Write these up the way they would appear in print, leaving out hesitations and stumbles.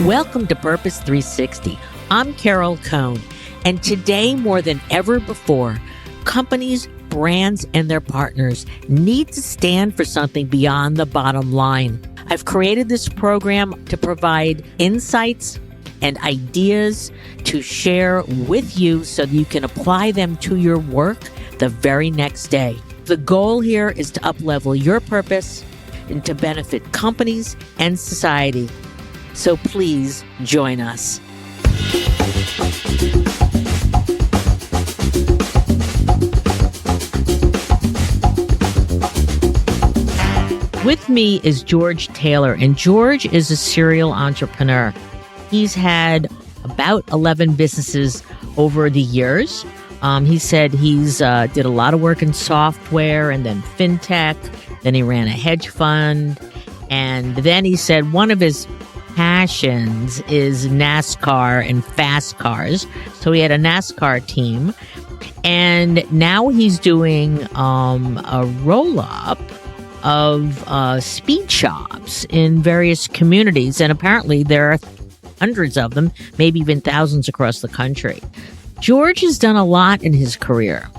Welcome to Purpose 360. I'm Carol Cohn, and today more than ever before, companies, brands, and their partners need to stand for something beyond the bottom line. I've created this program to provide insights and ideas to share with you so that you can apply them to your work the very next day. The goal here is to up-level your purpose and to benefit companies and society. So please join us. With me is George Taylor, and George is a serial entrepreneur. He's had about 11 businesses over the years. He said he's did a lot of work in software and then fintech. Then he ran a hedge fund. And then he said one of his passions is NASCAR and fast cars. So he had a NASCAR team. And now he's doing a roll-up of speed shops in various communities. And apparently there are hundreds of them, maybe even thousands across the country. George has done a lot in his career.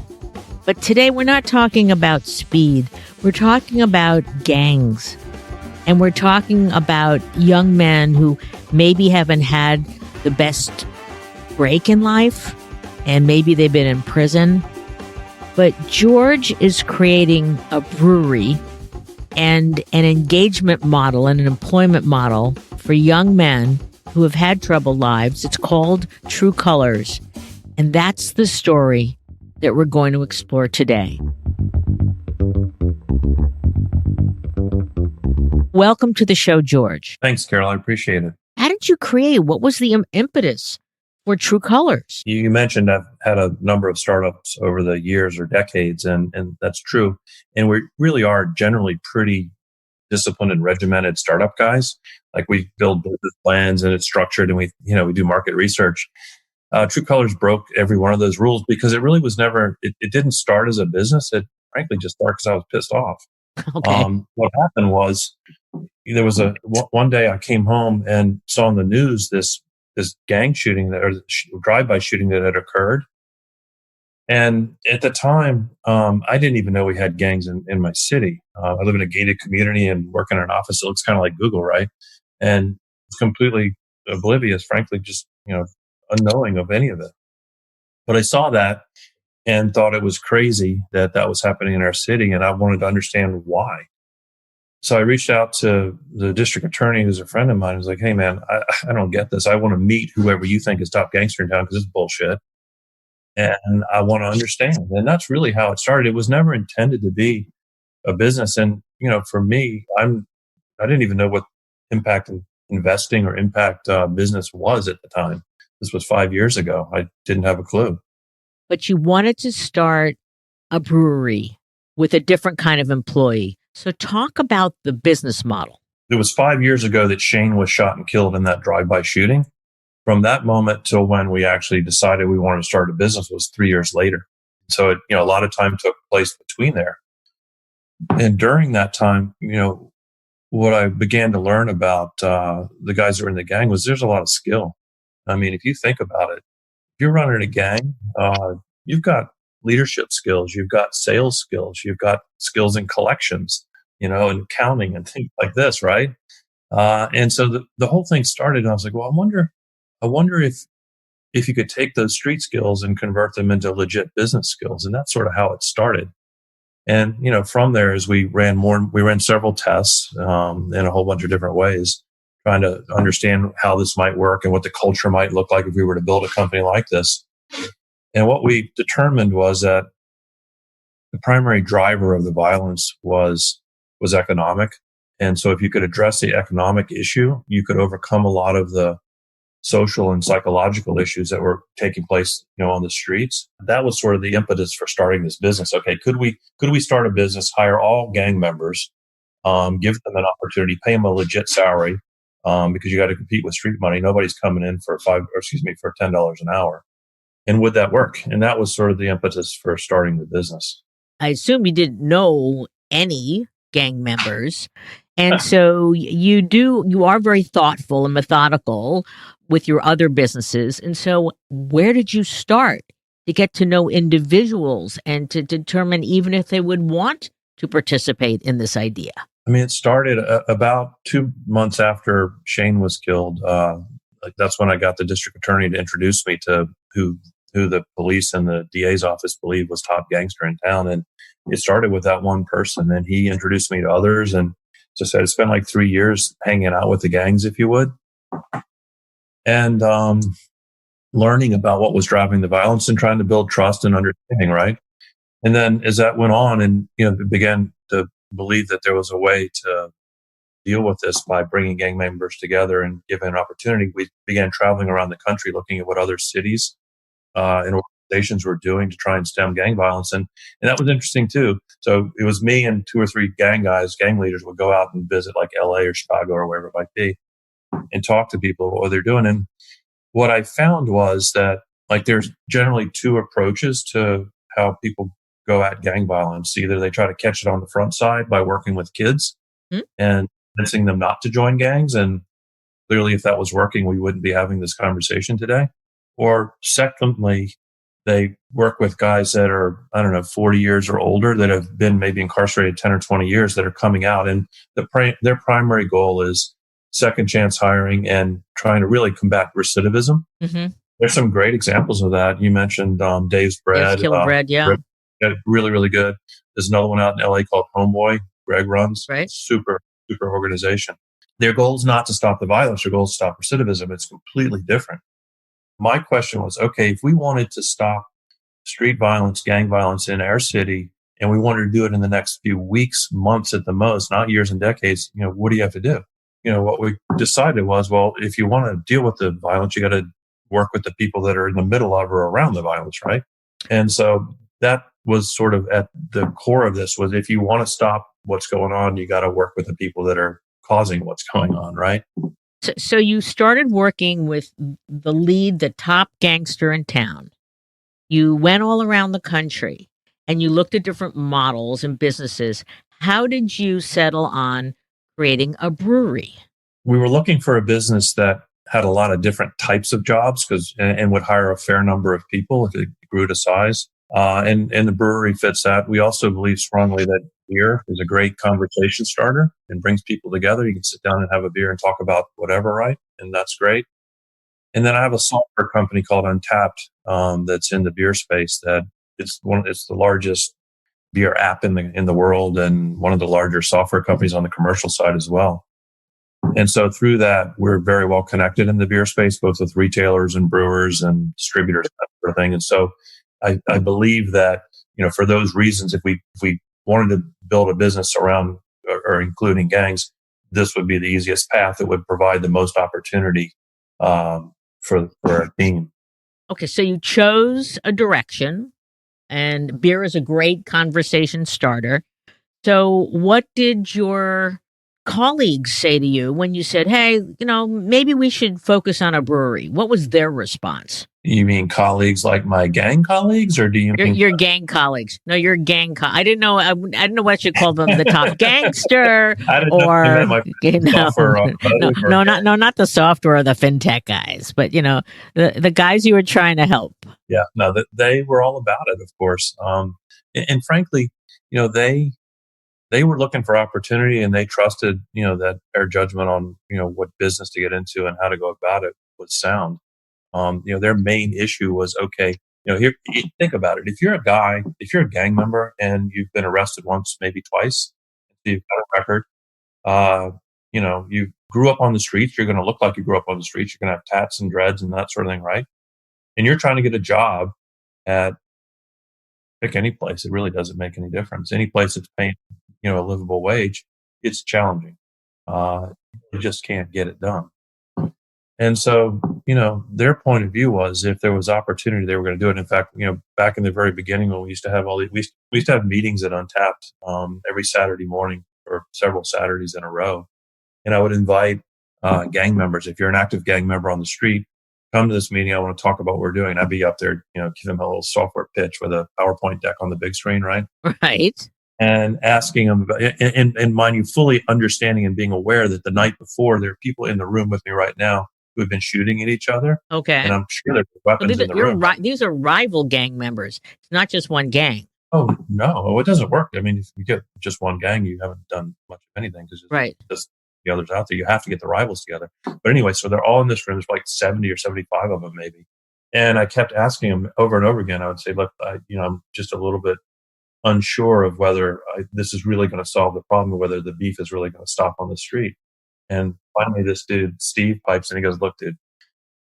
But today we're not talking about speed. We're talking about gangs. And we're talking about young men who maybe haven't had the best break in life, and maybe they've been in prison. But George is creating a brewery and an engagement model and an employment model for young men who have had troubled lives. It's called TRU Colors. And that's the story that we're going to explore today. Welcome to the show, George. Thanks, Carol. I appreciate it. How did you create? What was the impetus for TRU Colors? You mentioned I've had a number of startups over the years or decades, and that's true. And we really are generally pretty disciplined and regimented startup guys. Like, we build business plans and it's structured, and we do market research. TRU Colors broke every one of those rules because it really was never, it didn't start as a business. It frankly just started because I was pissed off. Okay. What happened was, there was one day I came home and saw on the news this gang shooting drive-by shooting that had occurred. And at the time, I didn't even know we had gangs in my city. I live in a gated community and work in an office that looks kind of like Google, right? And it's completely oblivious, frankly, just unknowing of any of it. But I saw that and thought it was crazy that was happening in our city, and I wanted to understand why. So I reached out to the district attorney, who's a friend of mine. I was like, hey, man, I don't get this. I want to meet whoever you think is top gangster in town because it's bullshit. And I want to understand. And that's really how it started. It was never intended to be a business. And, for me, I didn't even know what impact investing or impact business was at the time. This was 5 years ago. I didn't have a clue. But you wanted to start a brewery with a different kind of employee. So talk about the business model. It was 5 years ago that Shane was shot and killed in that drive-by shooting. From that moment till when we actually decided we wanted to start a business was 3 years later. So a lot of time took place between there. And during that time, what I began to learn about the guys that were in the gang was there's a lot of skill. I mean, if you think about it, if you're running a gang, you've got leadership skills, you've got sales skills, you've got skills in collections, and accounting and things like this, right? And so the whole thing started, and I was like, well, I wonder if you could take those street skills and convert them into legit business skills. And that's sort of how it started. And, from there, as we ran several tests in a whole bunch of different ways, trying to understand how this might work and what the culture might look like if we were to build a company like this. And what we determined was that the primary driver of the violence was economic. And so if you could address the economic issue, you could overcome a lot of the social and psychological issues that were taking place, on the streets. That was sort of the impetus for starting this business. Okay, could we start a business, hire all gang members, give them an opportunity, pay them a legit salary, because you got to compete with street money. Nobody's coming in for $10 an hour. And would that work? And that was sort of the impetus for starting the business. I assume you didn't know any gang members. And so you are very thoughtful and methodical with your other businesses. And so where did you start to get to know individuals and to determine even if they would want to participate in this idea? I mean, it started about 2 months after Shane was killed. Like that's when I got the district attorney to introduce me to who the police and the DA's office believed was top gangster in town. And it started with that one person, and he introduced me to others. And just said, spent like 3 years hanging out with the gangs, if you would, and learning about what was driving the violence and trying to build trust and understanding, right? And then as that went on, and began to believe that there was a way to deal with this by bringing gang members together and giving an opportunity, we began traveling around the country looking at what other cities and organizations were doing to try and stem gang violence. And that was interesting too. So it was me and 2 or 3 gang leaders would go out and visit like LA or Chicago or wherever it might be and talk to people about what they're doing. And what I found was that like there's generally 2 approaches to how people go at gang violence. Either they try to catch it on the front side by working with kids and convincing them not to join gangs. And clearly, if that was working, we wouldn't be having this conversation today. Or secondly, they work with guys that are, 40 years or older that have been maybe incarcerated 10 or 20 years that are coming out. And their primary goal is second chance hiring and trying to really combat recidivism. Mm-hmm. There's some great examples of that. You mentioned Dave's Bread. Killer Bread, yeah. Really, really good. There's another one out in LA called Homeboy. Greg runs. Right. Super, super organization. Their goal is not to stop the violence. Their goal is to stop recidivism. It's completely different. My question was, okay, if we wanted to stop street violence, gang violence in our city, and we wanted to do it in the next few weeks, months at the most, not years and decades, what do you have to do? What we decided was, well, if you want to deal with the violence, you got to work with the people that are in the middle of or around the violence, right? And so that was sort of at the core of this was if you want to stop what's going on, you got to work with the people that are causing what's going on, right? So you started working with the top gangster in town. You went all around the country and you looked at different models and businesses. How did you settle on creating a brewery? We were looking for a business that had a lot of different types of jobs and would hire a fair number of people if it grew to size. And the brewery fits that. We also believe strongly that beer is a great conversation starter and brings people together. You can sit down and have a beer and talk about whatever, right? And that's great. And then I have a software company called Untappd that's in the beer space. That it's the largest beer app in the world and one of the larger software companies on the commercial side as well. And so through that, we're very well connected in the beer space, both with retailers and brewers and distributors, that sort of thing. And so I believe that, for those reasons, if we wanted to build a business around or including gangs, this would be the easiest path. It would provide the most opportunity for our team. Okay, so you chose a direction, and beer is a great conversation starter. So what did your colleagues say to you when you said, hey, maybe we should focus on a brewery? What was their response? You mean colleagues like my gang colleagues, or do you mean your gang colleagues? No, your gang. I didn't know. I didn't know what you call them, the top gangster, or not the software or the fintech guys, but the guys you were trying to help. Yeah, no, they were all about it, of course. And frankly, they were looking for opportunity, and they trusted, that our judgment on, what business to get into and how to go about it was sound. Their main issue was, okay, here, think about it. If you're a gang member and you've been arrested once, maybe twice, you've got a record, you grew up on the streets, you're going to look like you grew up on the streets, you're going to have tats and dreads and that sort of thing, right? And you're trying to get a job at, pick any place. It really doesn't make any difference. Any place that's paying, a livable wage, it's challenging. You just can't get it done. And so, their point of view was if there was opportunity, they were going to do it. In fact, back in the very beginning when we used to have we used to have meetings at Untappd every Saturday morning or several Saturdays in a row. And I would invite gang members. If you're an active gang member on the street, come to this meeting. I want to talk about what we're doing. I'd be up there, give them a little software pitch with a PowerPoint deck on the big screen, right? Right. and asking them about, and mind you, fully understanding and being aware that the night before there are people in the room with me right now who have been shooting at each other, and Okay. I'm sure there's So weapons in the room. these are rival gang members. It's not just one gang. Oh no, it doesn't work. I mean, if you get just one gang, you haven't done much of anything because Right. just the others out there. You have to get the rivals together. But anyway, so they're all in this room. There's like 70 or 75 of them, maybe. And I kept asking them over and over again. I would say, look, I'm just a little bit unsure of whether this is really going to solve the problem, or whether the beef is really going to stop on the street. And finally, this dude, Steve, pipes in. He goes, look, dude,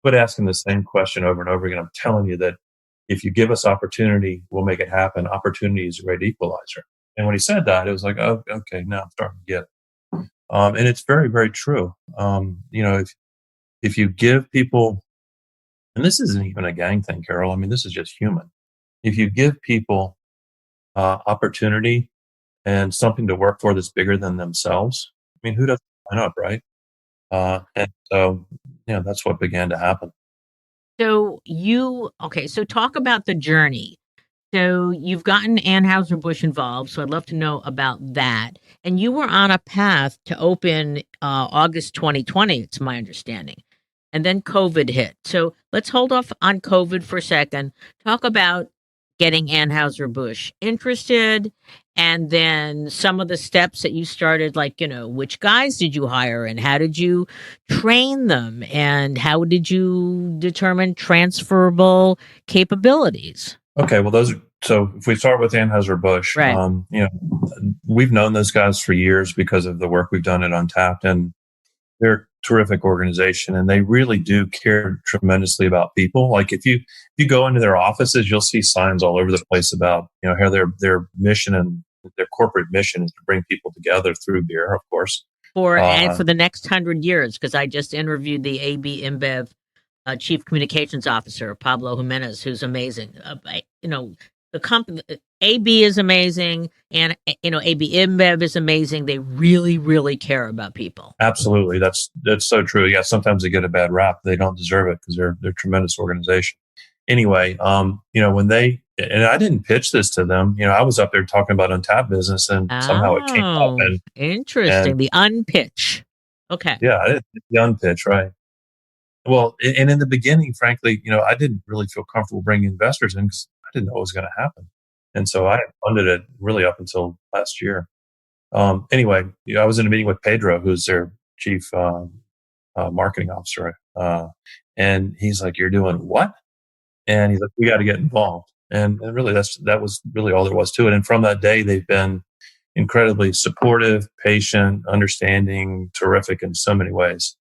quit asking the same question over and over again. I'm telling you that if you give us opportunity, we'll make it happen. Opportunity is a great equalizer. And when he said that, it was like, oh, okay, now I'm starting to get it. And it's very, very true. If you give people, and this isn't even a gang thing, Carol. I mean, this is just human. If you give people opportunity and something to work for that's bigger than themselves, I mean, who doesn't sign up, right? And so, that's what began to happen. So so talk about the journey. So you've gotten Anheuser-Busch involved, so I'd love to know about that. And you were on a path to open August 2020, it's my understanding. And then COVID hit. So let's hold off on COVID for a second. Talk about getting Anheuser-Busch interested, and then some of the steps that you started, like, which guys did you hire and how did you train them? And how did you determine transferable capabilities? Okay, well, so if we start with Anheuser-Busch, Right. We've known those guys for years because of the work we've done at Untappd, and they're a terrific organization, and they really do care tremendously about people. Like if you go into their offices, you'll see signs all over the place about how their mission and their corporate mission is to bring people together through beer, of course. And for the next 100 years, because I just interviewed the AB InBev Chief Communications Officer, Pablo Jimenez, who's amazing. The company, AB is amazing, and AB InBev is amazing. They really, really care about people. Absolutely, that's so true. Yeah, sometimes they get a bad rap. They don't deserve it because they're a tremendous organization. Anyway, when and I didn't pitch this to them. I was up there talking about Untappd business, and somehow it came up. And interesting, the unpitch. Okay. Yeah, the unpitch, right? Well, and in the beginning, frankly, I didn't really feel comfortable bringing investors in because I didn't know what was going to happen. And so I funded it really up until last year. Anyway, I was in a meeting with Pedro, who's their chief marketing officer. And he's like, "You're doing what?" And he's like, "We got to get involved." And really, that was really all there was to it. And from that day, they've been incredibly supportive, patient, understanding, terrific in so many ways.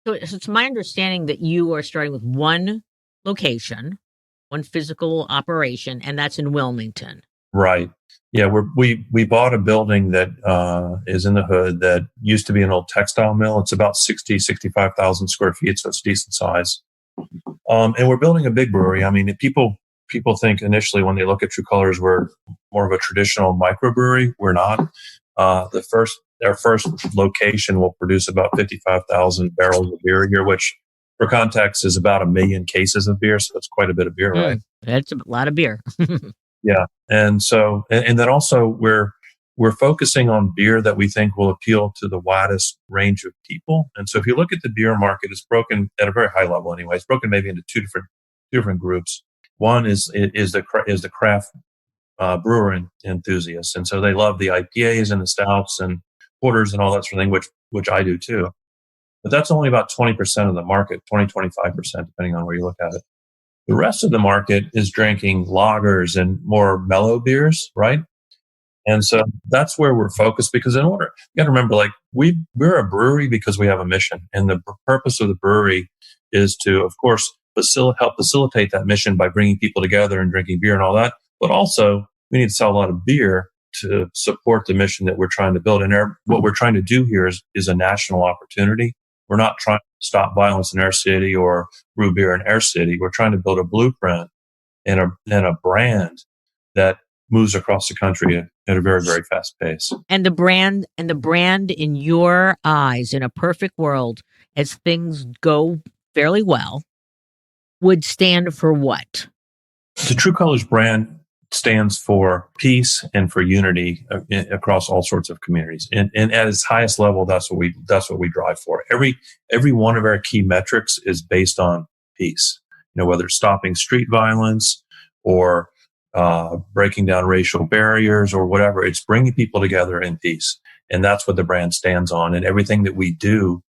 So it's my understanding that you are starting with one location, one physical operation, and that's in Wilmington. Right. Yeah, we bought a building that is in the hood that used to be an old textile mill. It's about 65,000 square feet, so it's decent size. And we're building a big brewery. I mean, people think initially when they look at TRU Colors, we're more of a traditional microbrewery. We're not. Our first location will produce about 55,000 barrels of beer a year, which for context is about 1 million cases of beer. So that's quite a bit of beer, right? That's a lot of beer. Yeah. And so, and then also we're focusing on beer that we think will appeal to the widest range of people. And so if you look at the beer market, it's broken at a very high level anyway. It's broken maybe into two different groups. One is the craft brewer enthusiasts. And so they love the IPAs and the stouts and porters and all that sort of thing, which I do too. But that's only about 20% of the market, 25%, depending on where you look at it. The rest of the market is drinking lagers and more mellow beers, right? And so that's where we're focused because you got to remember, like we're a brewery because we have a mission. And the purpose of the brewery is to, of course, help facilitate that mission by bringing people together and drinking beer and all that. But also we need to sell a lot of beer to support the mission that we're trying to build. And what we're trying to do here is a national opportunity. We're not trying to stop violence in our city or brew beer in our city. We're trying to build a blueprint and a brand that moves across the country at a very, very fast pace. And the brand in your eyes, in a perfect world, as things go fairly well, would stand for what? The TRU Colors brand stands for peace and for unity across all sorts of communities. And at its highest level, that's what we drive for. Every one of our key metrics is based on peace. Whether it's stopping street violence or breaking down racial barriers or whatever, it's bringing people together in peace. And that's what the brand stands on. And everything that we do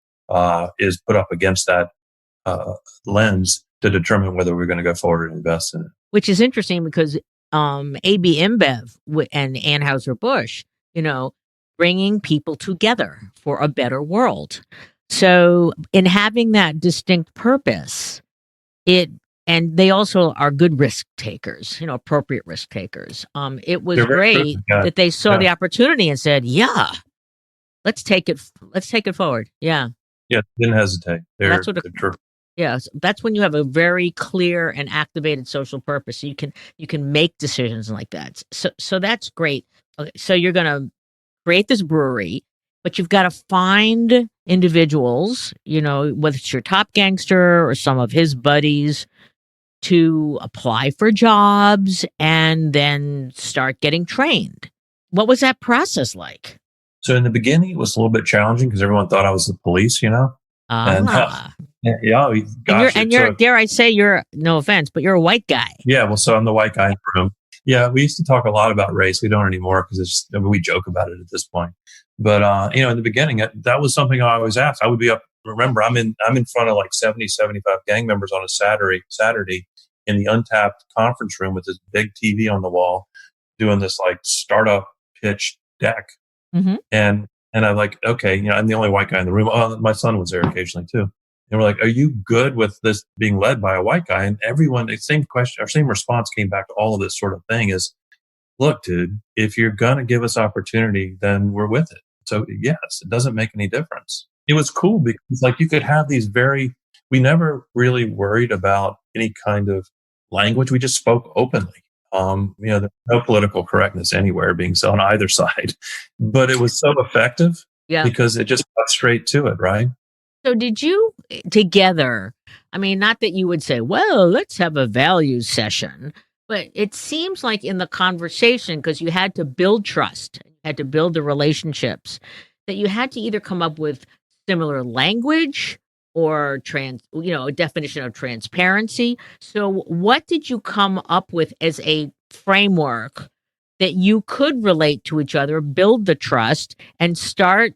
is put up against that lens to determine whether we're going to go forward and invest in it. Which is interesting because AB InBev and Anheuser-Busch, bringing people together for a better world. So in having that distinct purpose, and they also are good risk takers, appropriate risk takers. It was great that they saw the opportunity and said, "Yeah, let's take it forward." Yeah, didn't hesitate. They're true. Yeah, that's when you have a very clear and activated social purpose. So you can make decisions like that. So that's great. Okay, so you're going to create this brewery, but you've got to find individuals, whether it's your top gangster or some of his buddies, to apply for jobs and then start getting trained. What was that process like? So in the beginning, it was a little bit challenging because everyone thought I was the police, And you're dare I say, you're, no offense, but you're a white guy. Yeah, well, so I'm the white guy in the room. Yeah, we used to talk a lot about race. We don't anymore because we joke about it at this point. But in the beginning, that was something I always asked. I would be up. Remember, I'm in front of like 70, 75 gang members on a Saturday in the Untappd conference room with this big TV on the wall, doing this like startup pitch deck. Mm-hmm. And I'm like, okay, I'm the only white guy in the room. Oh, my son was there occasionally too. And we're like, are you good with this being led by a white guy? And everyone, the same question, or same response came back to all of this sort of thing is, look, dude, if you're going to give us opportunity, then we're with it. So yes, it doesn't make any difference. It was cool because like you could have these we never really worried about any kind of language. We just spoke openly. There's no political correctness anywhere being said on either side, but it was so effective because it just got straight to it, right? So did you together, not that you would say, well, let's have a values session, but it seems like in the conversation, because you had to build trust, you had to build the relationships, that you had to either come up with similar language or a definition of transparency. So what did you come up with as a framework that you could relate to each other, build the trust, and start,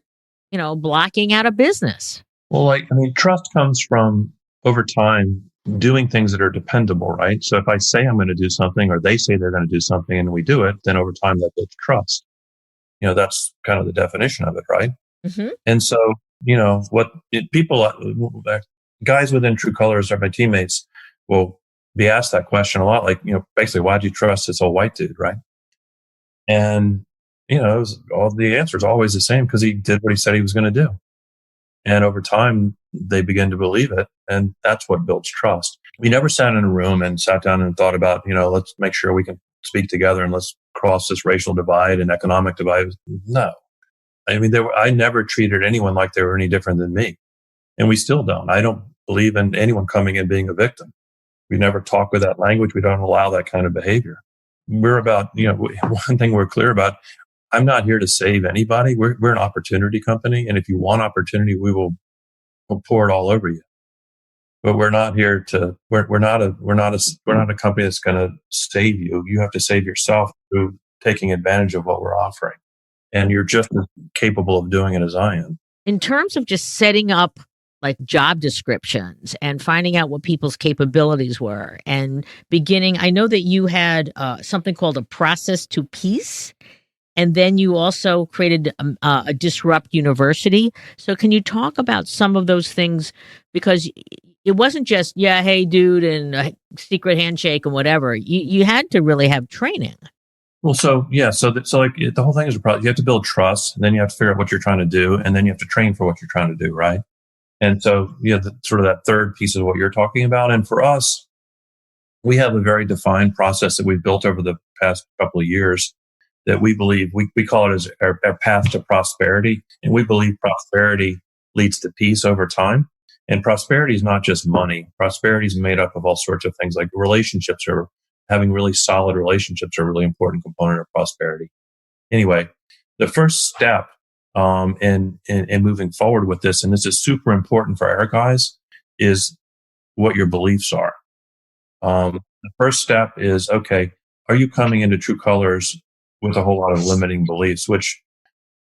blocking out a business? Well, trust comes from over time doing things that are dependable, right? So if I say I'm going to do something or they say they're going to do something and we do it, then over time that builds trust. That's kind of the definition of it, right? Mm-hmm. And so, guys within TRU Colors or my teammates will be asked that question a lot, like, basically, why'd you trust this old white dude, right? And, all the answer is always the same, because he did what he said he was going to do. And over time, they begin to believe it. And that's what builds trust. We never sat in a room and sat down and thought about, let's make sure we can speak together and let's cross this racial divide and economic divide. No. I never treated anyone like they were any different than me. And we still don't. I don't believe in anyone coming in being a victim. We never talk with that language. We don't allow that kind of behavior. We're about, one thing we're clear about, I'm not here to save anybody. We're an opportunity company. And if you want opportunity, we'll pour it all over you. But we're not here to, we're not a company that's going to save you. You have to save yourself through taking advantage of what we're offering. And you're just as capable of doing it as I am. In terms of just setting up like job descriptions and finding out what people's capabilities were and beginning, I know that you had something called a process to peace. And then you also created a Disrupt University. So can you talk about some of those things? Because it wasn't just, hey, dude, and a secret handshake and whatever. You had to really have training. Well, the whole thing is a problem. You have to build trust, and then you have to figure out what you're trying to do, and then you have to train for what you're trying to do, right? And so, sort of that third piece is what you're talking about. And for us, we have a very defined process that we've built over the past couple of years that we believe, we call it as our path to prosperity. And we believe prosperity leads to peace over time. And prosperity is not just money. Prosperity is made up of all sorts of things, like relationships are having really solid relationships are a really important component of prosperity. Anyway, the first step in moving forward with this, and this is super important for our guys, is what your beliefs are. The first step is, okay, are you coming into TRU Colors with a whole lot of limiting beliefs, which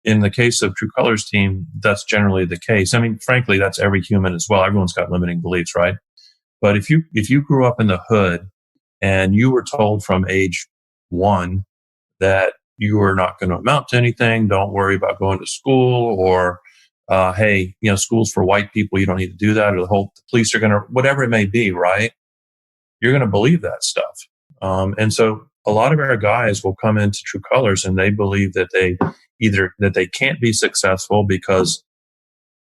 in the case of TRU Colors team, that's generally the case. I mean, frankly, that's every human as well. Everyone's got limiting beliefs, right? But if you grew up in the hood and you were told from age 1 that you are not going to amount to anything, don't worry about going to school, or hey, school's for white people, you don't need to do that, or the police are going to, whatever it may be, right? You're going to believe that stuff. And so a lot of our guys will come into TRU Colors and they believe that they can't be successful because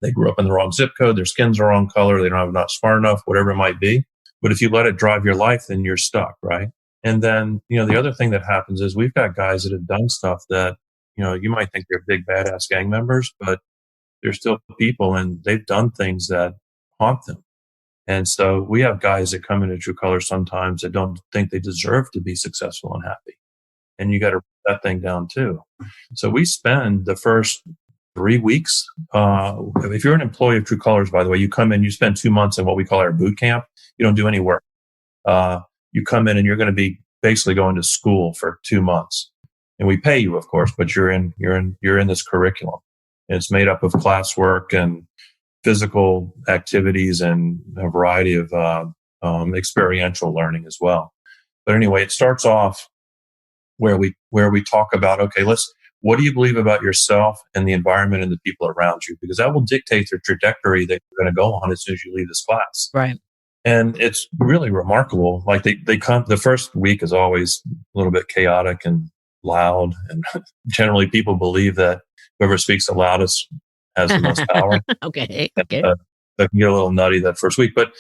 they grew up in the wrong zip code, their skin's the wrong color, they don't have not smart enough, whatever it might be. But if you let it drive your life, then you're stuck, right? And then, the other thing that happens is we've got guys that have done stuff that, you might think they're big badass gang members, but they're still people and they've done things that haunt them. And so we have guys that come into TRU Colors sometimes that don't think they deserve to be successful and happy. And you got to write that thing down too. So we spend the first 3 weeks. If you're an employee of TRU Colors, by the way, you come in, you spend 2 months in what we call our boot camp. You don't do any work. You come in and you're going to be basically going to school for 2 months, and we pay you, of course, but you're in this curriculum. And it's made up of classwork and physical activities and a variety of experiential learning as well. But anyway, it starts off where we talk about, okay, what do you believe about yourself and the environment and the people around you? Because that will dictate the trajectory that you're going to go on as soon as you leave this class. Right. And it's really remarkable. Like they come, the first week is always a little bit chaotic and loud. And generally people believe that whoever speaks the loudest has the most power. Okay. That can get a little nutty that first week, but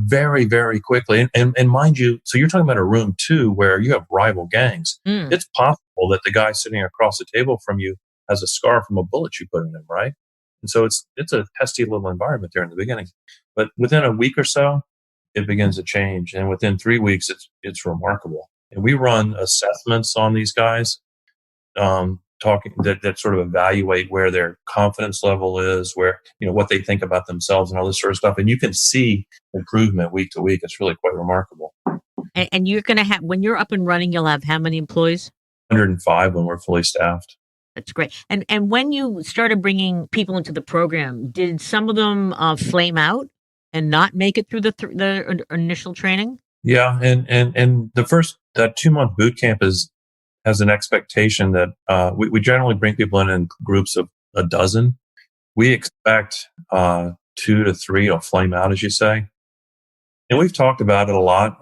very, very quickly. And mind you, so you're talking about a room too, where you have rival gangs. It's possible that the guy sitting across the table from you has a scar from a bullet you put in him, right? And so it's a testy little environment there in the beginning, but within a week or so, it begins to change. And within 3 weeks, it's remarkable. And we run assessments on these guys, that sort of evaluate where their confidence level is, where, what they think about themselves and all this sort of stuff. And you can see improvement week to week. It's really quite remarkable. And you're going to have, when you're up and running, you'll have how many employees? 105 when we're fully staffed. That's great. And when you started bringing people into the program, did some of them flame out and not make it through the initial training? Yeah. And that 2-month boot camp has an expectation that we generally bring people in groups of a dozen. We expect 2 to 3 to flame out, as you say. And we've talked about it a lot.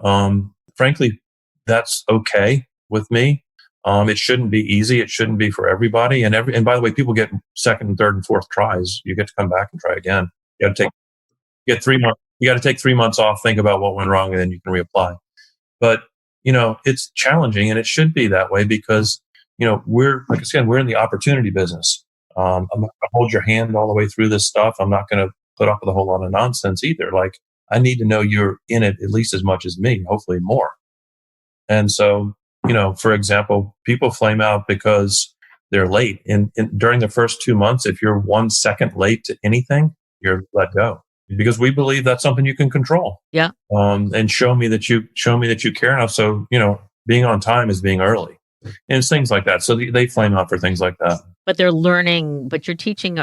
Frankly, that's okay with me. It shouldn't be easy. It shouldn't be for everybody. And by the way, people get second, third, and fourth tries. You get to come back and try again. You got to get 3 months. You got to take 3 months off, think about what went wrong, and then you can reapply. But it's challenging, and it should be that way because we're, like I said, we're in the opportunity business. I'm not going to hold your hand all the way through this stuff. I'm not going to put up with a whole lot of nonsense either. Like, I need to know you're in it at least as much as me, hopefully more. And so, for example, people flame out because they're late. And during the first 2 months, if you're 1 second late to anything, you're let go because we believe that's something you can control. Yeah. And show me that you care enough. So, being on time is being early and it's things like that. So they flame out for things like that. But they're learning, but you're teaching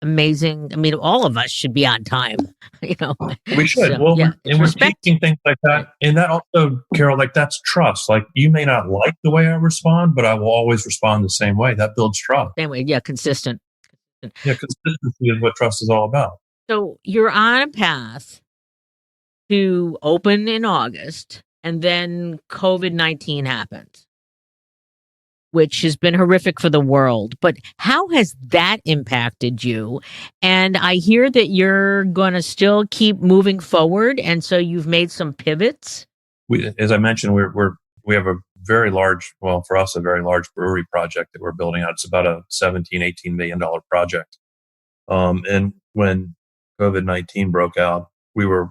amazing. I mean, all of us should be on time, We should. So, yeah, and we're teaching things like that. And that also, Carol, like that's trust. Like you may not like the way I respond, but I will always respond the same way. That builds trust. Same way. Yeah. Consistent. Yeah. Consistency is what trust is all about. So you're on a path to open in August, and then COVID-19 happened, which has been horrific for the world. But how has that impacted you? And I hear that you're going to still keep moving forward, and so you've made some pivots. As I mentioned, we have a very large, well, for us, a very large brewery project that we're building out. It's about a $17-18 million project. And when COVID-19 broke out, we were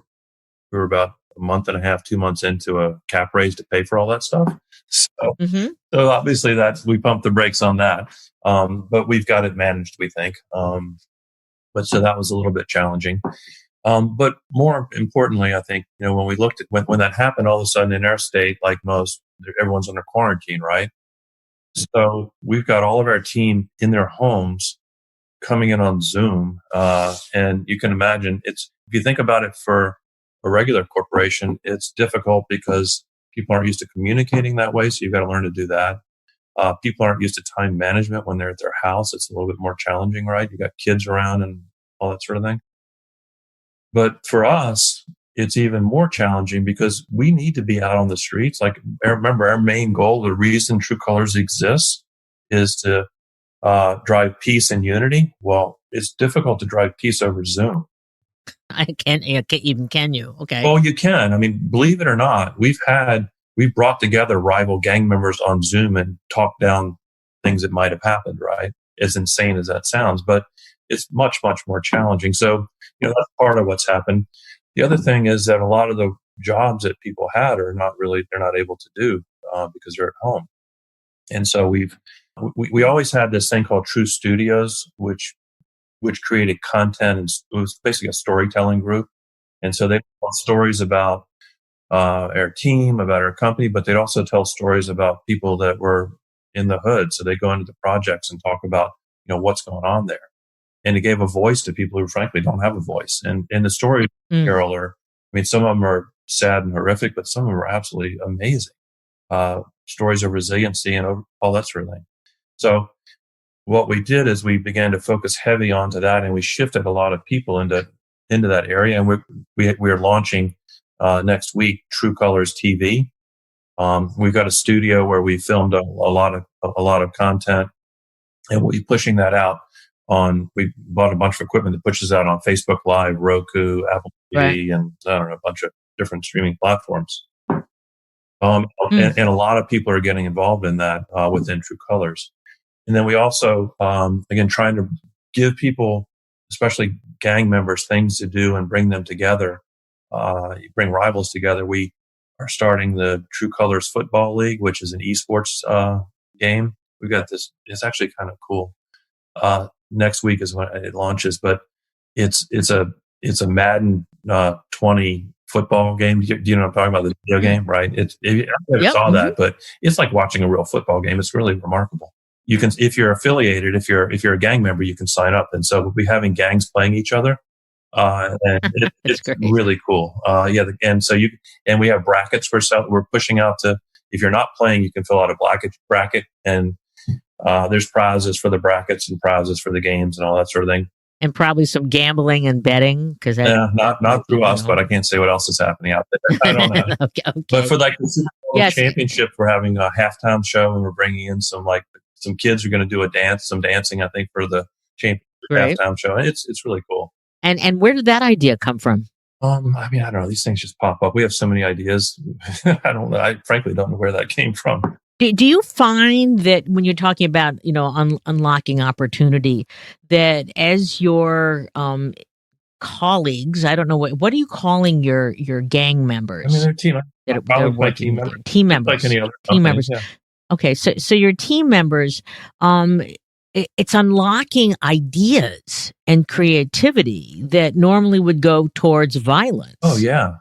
about a month and a half, 2 months into a cap raise to pay for all that stuff. So, Mm-hmm. so obviously we pumped the brakes on that. But we've got it managed, we think. But so that was a little bit challenging. But more importantly, I think, when we looked at when that happened, all of a sudden in our state, like most, everyone's under quarantine, right? So we've got all of our team in their homes coming in on Zoom. And you can imagine if you think about it for a regular corporation, it's difficult because people aren't used to communicating that way. So you've got to learn to do that. People aren't used to time management when they're at their house. It's a little bit more challenging, right? You got kids around and all that sort of thing. But for us, it's even more challenging because we need to be out on the streets. Like, remember, our main goal, the reason TRU Colors exists, is to drive peace and unity. Well, it's difficult to drive peace over Zoom. I can't even, can you? Okay. Well, you can. I mean, believe it or not, we've brought together rival gang members on Zoom and talked down things that might have happened, right? As insane as that sounds, but it's much, much more challenging. So, that's part of what's happened. The other thing is that a lot of the jobs that people had they're not able to do because they're at home. And so we always had this thing called TRU Studios, which created content, and it was basically a storytelling group. And so they tell stories about our team, about our company, but they'd also tell stories about people that were in the hood. So they go into the projects and talk about, what's going on there. And it gave a voice to people who frankly don't have a voice. And the stories, Carol, some of them are sad and horrific, but some of them are absolutely amazing. Stories of resiliency and all that sort of thing. So what we did is we began to focus heavy onto that, and we shifted a lot of people into that area. And we're launching next week TRU Colors TV. We've got a studio where we filmed a lot of content, and we'll be pushing that out we bought a bunch of equipment that pushes out on Facebook Live, Roku, Apple TV, and I don't know, a bunch of different streaming platforms. And a lot of people are getting involved in that within TRU Colors. And then we also, again, trying to give people, especially gang members, things to do and bring them together, bring rivals together. We are starting the TRU Colors Football League, which is an esports game. We've got this. It's actually kind of cool. Next week is when it launches, but it's a Madden 20 football game. Do you know what I'm talking about? The video game, right? I never saw that, but it's like watching a real football game. It's really remarkable. You can, if you're affiliated, if you're a gang member, you can sign up, and so we'll be having gangs playing each other, and it's really cool. And we have brackets we're pushing out to. If you're not playing, you can fill out a bracket, and there's prizes for the brackets and prizes for the games and all that sort of thing. And probably some gambling and betting, because not through us, but I can't say what else is happening out there. I don't know. Okay. But for the Super Bowl championship, we're having a halftime show, and we're bringing in some kids are going to do some dancing, I think, for the championship halftime show. It's really cool. And where did that idea come from? I don't know. These things just pop up. We have so many ideas. I frankly don't know where that came from. Do you find that when you're talking about, unlocking opportunity, that as your colleagues, I don't know, what are you calling your gang members? They're team. Probably my team members. Team members. Like any other team members. Yeah. Okay, so your team members, it's unlocking ideas and creativity that normally would go towards violence. Oh yeah.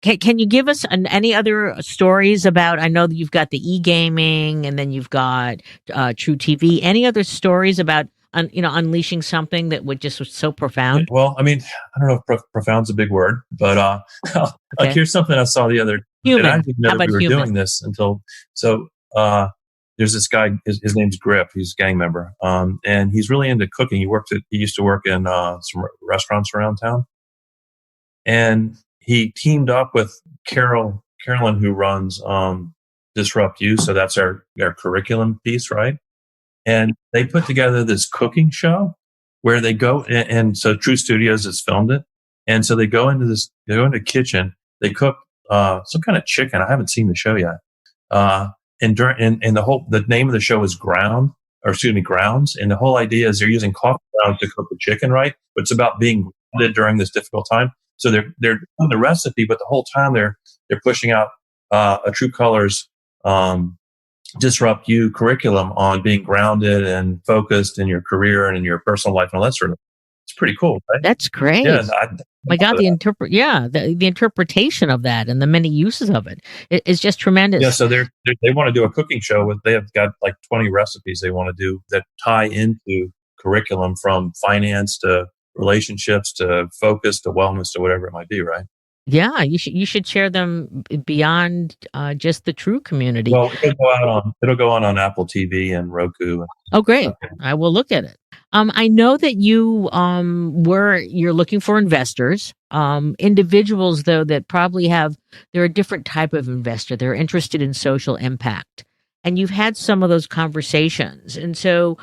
Can you give us any other stories about? I know that you've got the e-gaming, and then you've got TRU TV. Any other stories about unleashing something that was so profound? Well, I don't know if profound's a big word, but like here's something I saw the other. Human. I didn't know that we were doing this until there's this guy. His name's Grip. He's a gang member, and he's really into cooking. He used to work in some restaurants around town, and he teamed up with Carolyn, who runs Disrupt You. So that's our curriculum piece, right? And they put together this cooking show where they go, and so TRU Studios has filmed it. And so they go into the kitchen, they cook some kind of chicken. I haven't seen the show yet. And the name of the show is Grounds. And the whole idea is they're using coffee grounds to cook the chicken, right? But it's about being grounded during this difficult time. So they're on the recipe, but the whole time they're pushing out a TRU Colors disrupt you curriculum on being grounded and focused in your career and in your personal life and all that sort of. It's pretty cool, right? That's great. Yeah, My God, the interpretation of that and the many uses of it is just tremendous. yeah. So they want to do a cooking show with. They have got like 20 recipes they want to do that tie into curriculum, from finance to relationships to focus to wellness to whatever it might be, right? Yeah, you should share them beyond just the TRU community. Well, it'll go on Apple TV and Roku. Oh, great! Okay. I will look at it. I know that you're looking for investors, individuals though that probably they're a different type of investor. They're interested in social impact, and you've had some of those conversations. And so,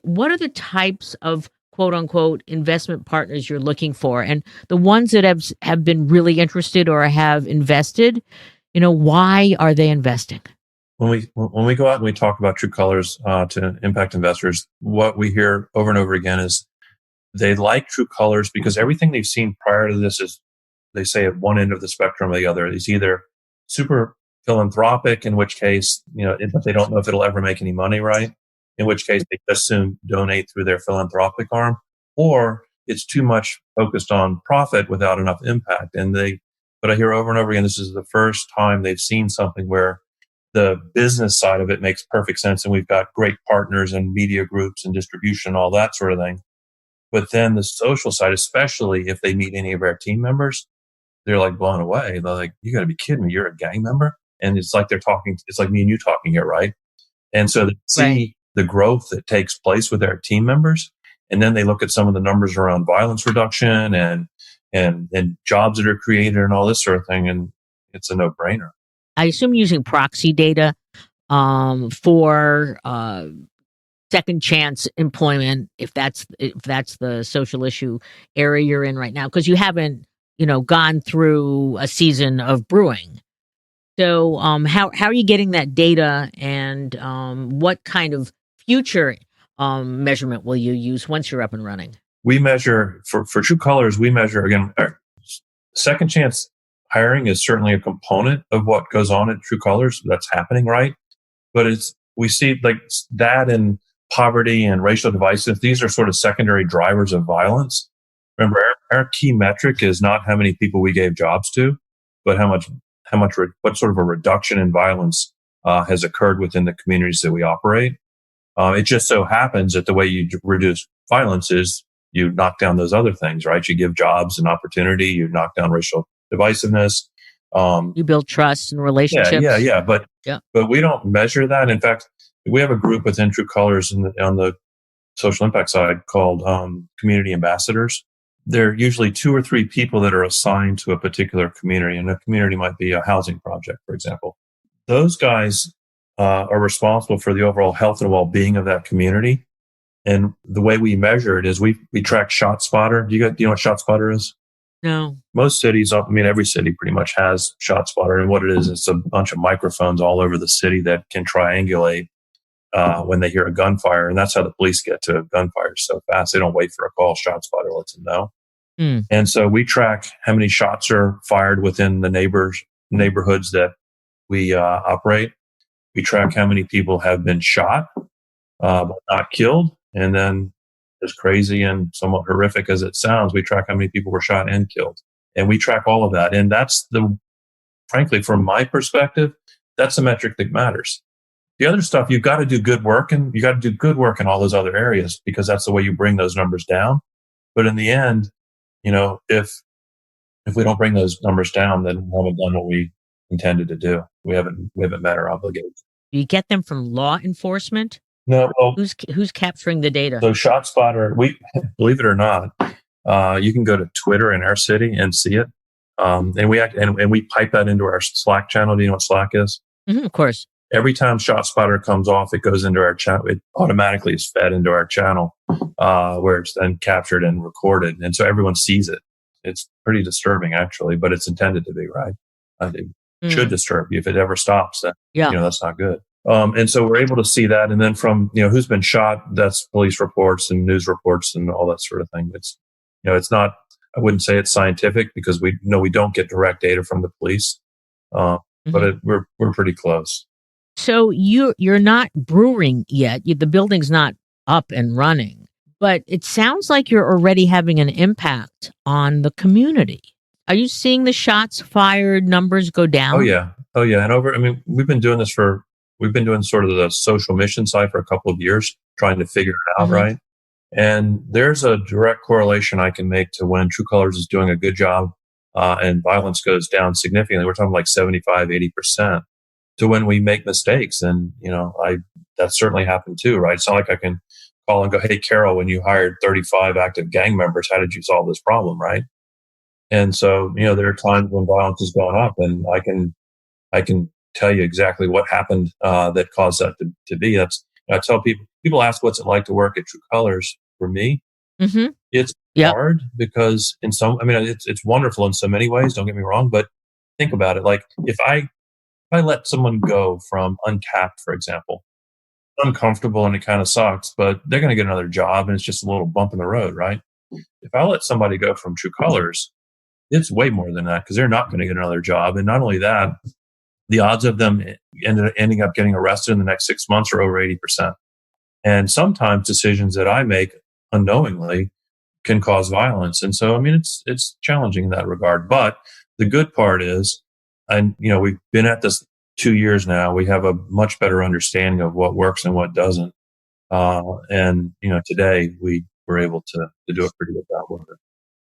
what are the types of quote unquote investment partners you're looking for, and the ones that have been really interested or have invested? Why are they investing? When we go out and we talk about TRU Colors to impact investors, what we hear over and over again is they like TRU Colors because everything they've seen prior to this is, they say, at one end of the spectrum or the other. It's either super philanthropic, in which case, but they don't know if it'll ever make any money, right? In which case they just soon donate through their philanthropic arm, or it's too much focused on profit without enough impact. But I hear over and over again, this is the first time they've seen something where the business side of it makes perfect sense. And we've got great partners and media groups and distribution, all that sort of thing. But then the social side, especially if they meet any of our team members, they're like blown away. They're like, you got to be kidding me. You're a gang member. And it's like it's like me and you talking here, right? And so they see the growth that takes place with our team members. And then they look at some of the numbers around violence reduction and jobs that are created and all this sort of thing. And it's a no brainer. I assume using proxy data for second chance employment, if that's the social issue area you're in right now, because you haven't gone through a season of brewing. So how are you getting that data, and what kind of future measurement will you use once you're up and running? We measure for TRU Colors. We measure, again, second chance hiring is certainly a component of what goes on at TRU Colors. That's happening, right? But we see like that and poverty and racial divisiveness. These are sort of secondary drivers of violence. Remember, our key metric is not how many people we gave jobs to, but what sort of a reduction in violence has occurred within the communities that we operate. It just so happens that the way you reduce violence is you knock down those other things, right? You give jobs and opportunity, you knock down racial divisiveness. You build trust and relationships. Yeah. But we don't measure that. In fact, we have a group within TRU Colors on the social impact side called community ambassadors. There are usually 2 or 3 people that are assigned to a particular community, and a community might be a housing project, for example. Those guys are responsible for the overall health and well-being of that community. And the way we measure it is we track ShotSpotter. Do you know what ShotSpotter is? No. Most cities, every city pretty much has ShotSpotter. And what it is, it's a bunch of microphones all over the city that can triangulate when they hear a gunfire. And that's how the police get to gunfire so fast. They don't wait for a call. ShotSpotter lets them know. And so we track how many shots are fired within the neighborhoods that we operate. We track how many people have been shot, but not killed. And then, as crazy and somewhat horrific as it sounds, we track how many people were shot and killed. And we track all of that. And that's frankly, from my perspective, that's a metric that matters. The other stuff, you've got to do good work, and you got to do good work in all those other areas, because that's the way you bring those numbers down. But in the end, if we don't bring those numbers down, then we haven't done what we intended to do. We haven't met our obligations. Do you get them from law enforcement? No. Well, who's capturing the data? So ShotSpotter, we believe it or not, you can go to Twitter in our city and see it, and we pipe that into our Slack channel. Do you know what Slack is? Mm-hmm, of course. Every time ShotSpotter comes off, it goes into our channel. It automatically is fed into our channel, where it's then captured and recorded, and so everyone sees it. It's pretty disturbing, actually, but it's intended to be, right? It should disturb you. If it ever stops, then that's not good. And so we're able to see that, and then from who's been shot, that's police reports and news reports and all that sort of thing. It's it's not I wouldn't say it's scientific because we know we don't get direct data from the police, uh, but Mhm. we're pretty close. So you're not brewing yet. The building's not up and running, but it sounds like you're already having an impact on the community. Are you seeing the shots fired numbers go Oh down? yeah, oh yeah, and I mean, we've been doing sort of the social mission side for a couple of years, trying to figure it out, Hmm. right? And there's a direct correlation I can make to when True Colors is doing a good job, and violence goes down significantly. We're talking like 75, 80% to when we make mistakes. And, that certainly happened too, right? It's not like I can call and go, "Hey, Carol, when you hired 35 active gang members, how did you solve this problem?" Right. And so, there are times when violence has gone up, and I can tell you exactly what happened, that caused that to be. I tell people ask what's it like to work at True Colors. For me, Hmm. it's Yep. hard because I mean, it's wonderful in so many ways. Don't get me wrong, but think about it. Like if I let someone go from Untappd, for example, uncomfortable and it kind of sucks, but they're going to get another job and it's just a little bump in the road, right? If I let somebody go from True Colors, it's way more than that because they're not going to get another job. And not only that, the odds of them ending up getting arrested in the next 6 months are over 80%. And sometimes decisions that I make unknowingly can cause violence. And so, I mean, it's challenging in that regard. But the good part is, and we've been at this 2 years now. We have a much better understanding of what works and what doesn't. And today we were able to do a pretty good job with it.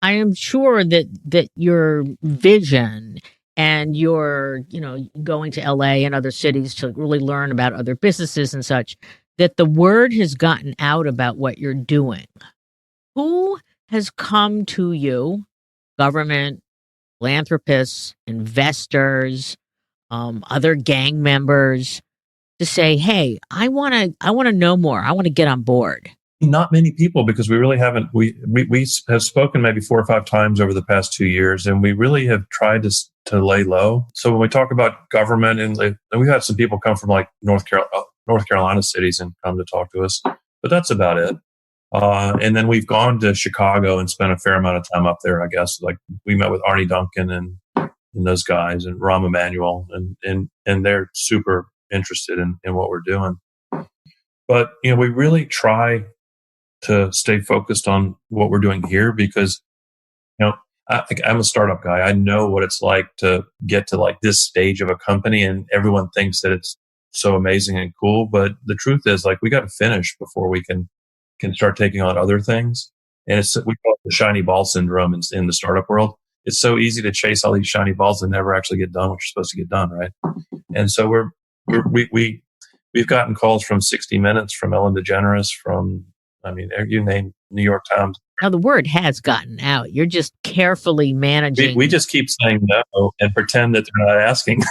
I am sure that your vision and your, going to LA and other cities to really learn about other businesses and such, that the word has gotten out about what you're doing. Who has come to you? Government, philanthropists, investors, other gang members, to say, "Hey, I want to know more. I want to get on board." Not many people, because we really haven't. We have spoken maybe 4 or 5 times over the past 2 years, and we really have tried to lay low. So when we talk about government, and we've had some people come from like North Carolina cities and come to talk to us, but that's about it. And then we've gone to Chicago and spent a fair amount of time up there. I guess like we met with Arnie Duncan and those guys and Rahm Emanuel, and they're super interested in what we're doing. But we really try to stay focused on what we're doing here because you know I'm a startup guy. I know what it's like to get to like this stage of a company, and everyone thinks that it's so amazing and cool. But the truth is, like, we got to finish before we can start taking on other things. And we call it the shiny ball syndrome in the startup world. It's so easy to chase all these shiny balls and never actually get done what you're supposed to get done, right? And so we've gotten calls from 60 Minutes, from Ellen DeGeneres, from, I mean, you name, New York Times. Now the word has gotten out. You're just carefully managing. We just keep saying no and pretend that they're not asking.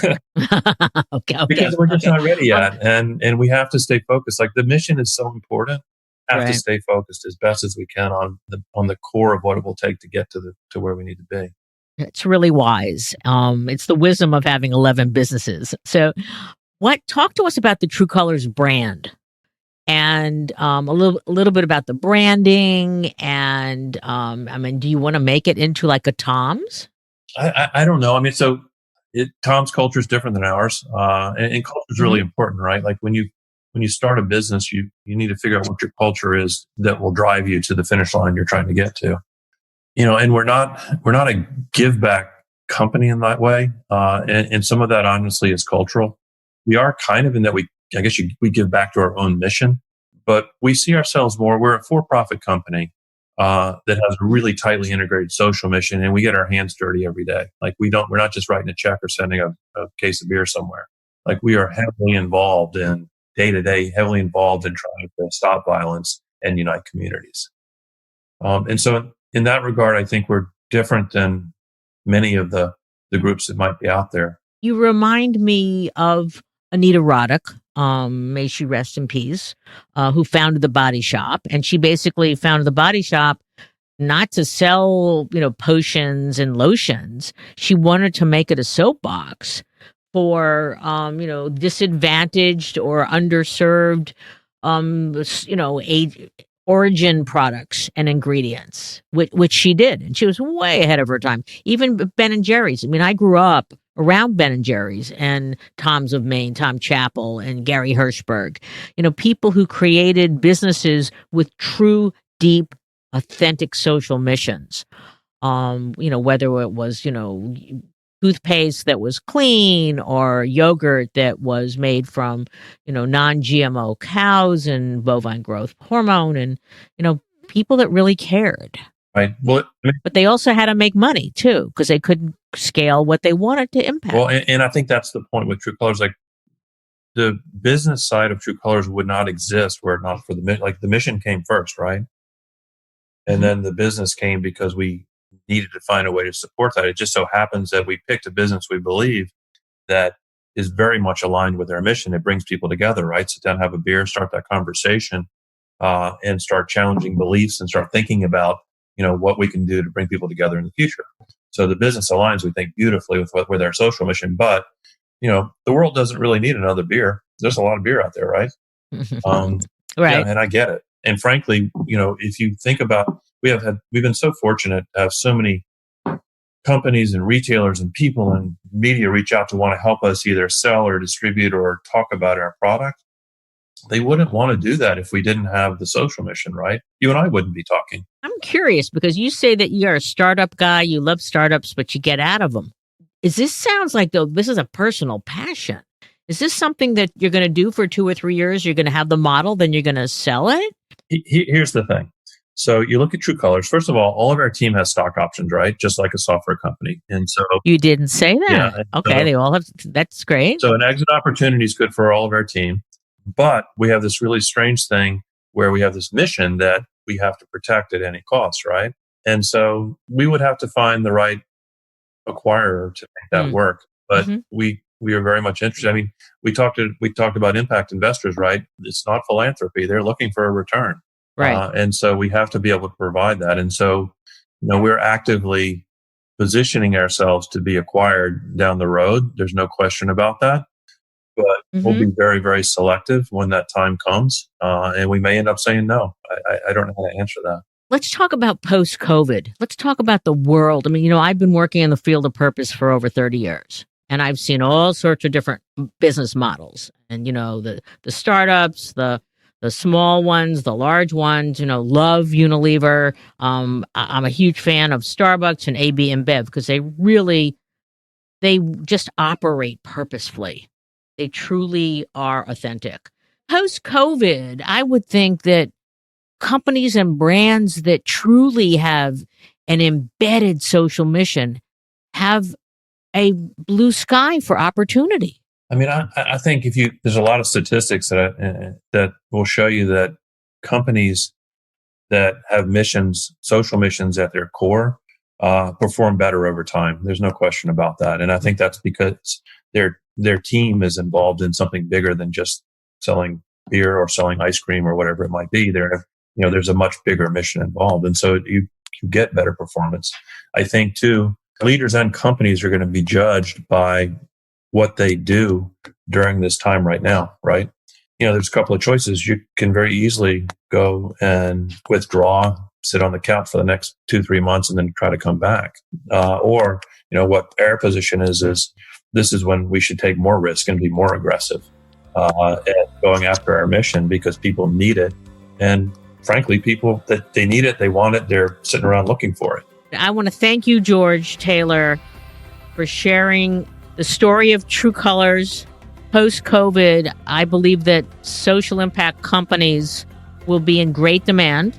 Okay. Because we're just Okay. not ready yet, and we have to stay focused. Like, the mission is so important. Have to Right. stay focused as best as we can on the core of what it will take to get to where we need to be. It's really wise. It's the wisdom of having 11 businesses. So, talk to us about the True Colors brand, and a little bit about the branding. And I mean, do you want to make it into like a Tom's? I don't know. I mean, so Tom's culture is different than ours, and culture is really Hmm. important, right? Like when you start a business, you need to figure out what your culture is that will drive you to the finish line you're trying to get to. And we're not a give back company in that way, and some of that honestly is cultural. We are kind of, in that I guess we give back to our own mission, but we see ourselves more. We're a for-profit company that has a really tightly integrated social mission, and we get our hands dirty every day. Like, we're not just writing a check or sending a case of beer somewhere. Like, we are heavily involved in day to day, heavily involved in trying to stop violence and unite communities. And so in that regard, I think we're different than many of the groups that might be out there. You remind me of Anita Roddick, may she rest in peace, who founded the Body Shop, and she basically founded the Body Shop not to sell, potions and lotions. She wanted to make it a soapbox for, disadvantaged or underserved, age origin products and ingredients, which she did. And she was way ahead of her time. Even Ben and Jerry's. I mean, I grew up around Ben and Jerry's and Tom's of Maine, Tom Chappell and Gary Hirschberg. People who created businesses with true, deep, authentic social missions. Whether it was, toothpaste that was clean or yogurt that was made from, non-GMO cows and bovine growth hormone and, people that really cared. Right. Well, but they also had to make money too, because they couldn't scale what they wanted to impact. Well, and I think that's the point with TRU Colors. Like the business side of TRU Colors would not exist were it not for the mission came first, right? And then the business came because we needed to find a way to support that. It just so happens that we picked a business we believe that is very much aligned with our mission. It brings people together, right? Sit down, have a beer, start that conversation, and start challenging beliefs and start thinking about, what we can do to bring people together in the future. So the business aligns, we think, beautifully with our social mission. But, the world doesn't really need another beer. There's a lot of beer out there, right? Right. Yeah, and I get it. And frankly, if you think about, we've been so fortunate to have so many companies and retailers and people and media reach out to want to help us either sell or distribute or talk about our product. They wouldn't want to do that if we didn't have the social mission, right? You and I wouldn't be talking. I'm curious because you say that you're a startup guy, you love startups, but you get out of them. Sounds like, though, this is a personal passion. Is this something that you're going to do for 2 or 3 years? You're going to have the model, then you're going to sell it? Here's the thing. So you look at TRU Colors. First of all of our team has stock options, right? Just like a software company. And so you didn't say that. Yeah, okay, so, they all have. That's great. So an exit opportunity is good for all of our team, but we have this really strange thing where we have this mission that we have to protect at any cost, right? And so we would have to find the right acquirer to make that work. But we are very much interested. I mean, we talked about impact investors, right? It's not philanthropy; they're looking for a return. Right. And so we have to be able to provide that. And so, we're actively positioning ourselves to be acquired down the road. There's no question about that. But we'll be very, very selective when that time comes. And we may end up saying no. I don't know how to answer that. Let's talk about post-COVID. Let's talk about the world. I mean, I've been working in the field of purpose for over 30 years. And I've seen all sorts of different business models. And, the startups, the small ones, the large ones, love Unilever. I'm a huge fan of Starbucks and AB InBev because they just operate purposefully. They truly are authentic. Post-COVID, I would think that companies and brands that truly have an embedded social mission have a blue sky for opportunity. I mean, I think there's a lot of statistics that will show you that companies that have social missions at their core, perform better over time. There's no question about that. And I think that's because their team is involved in something bigger than just selling beer or selling ice cream or whatever it might be. There's a much bigger mission involved. And so you get better performance. I think too, leaders and companies are going to be judged by what they do during this time right now, right? There's a couple of choices. You can very easily go and withdraw, sit on the couch for the next 2-3 months and then try to come back. Or what our position is this is when we should take more risk and be more aggressive at going after our mission because people need it. And frankly, people that they need it, they want it, they're sitting around looking for it. I want to thank you, George Taylor, for sharing the story of TRU Colors. Post-COVID, I believe that social impact companies will be in great demand.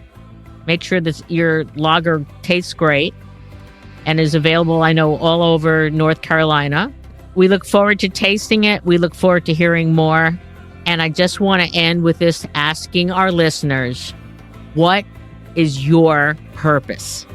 Make sure that your lager tastes great and is available, I know, all over North Carolina. We look forward to tasting it. We look forward to hearing more. And I just want to end with this, asking our listeners, what is your purpose?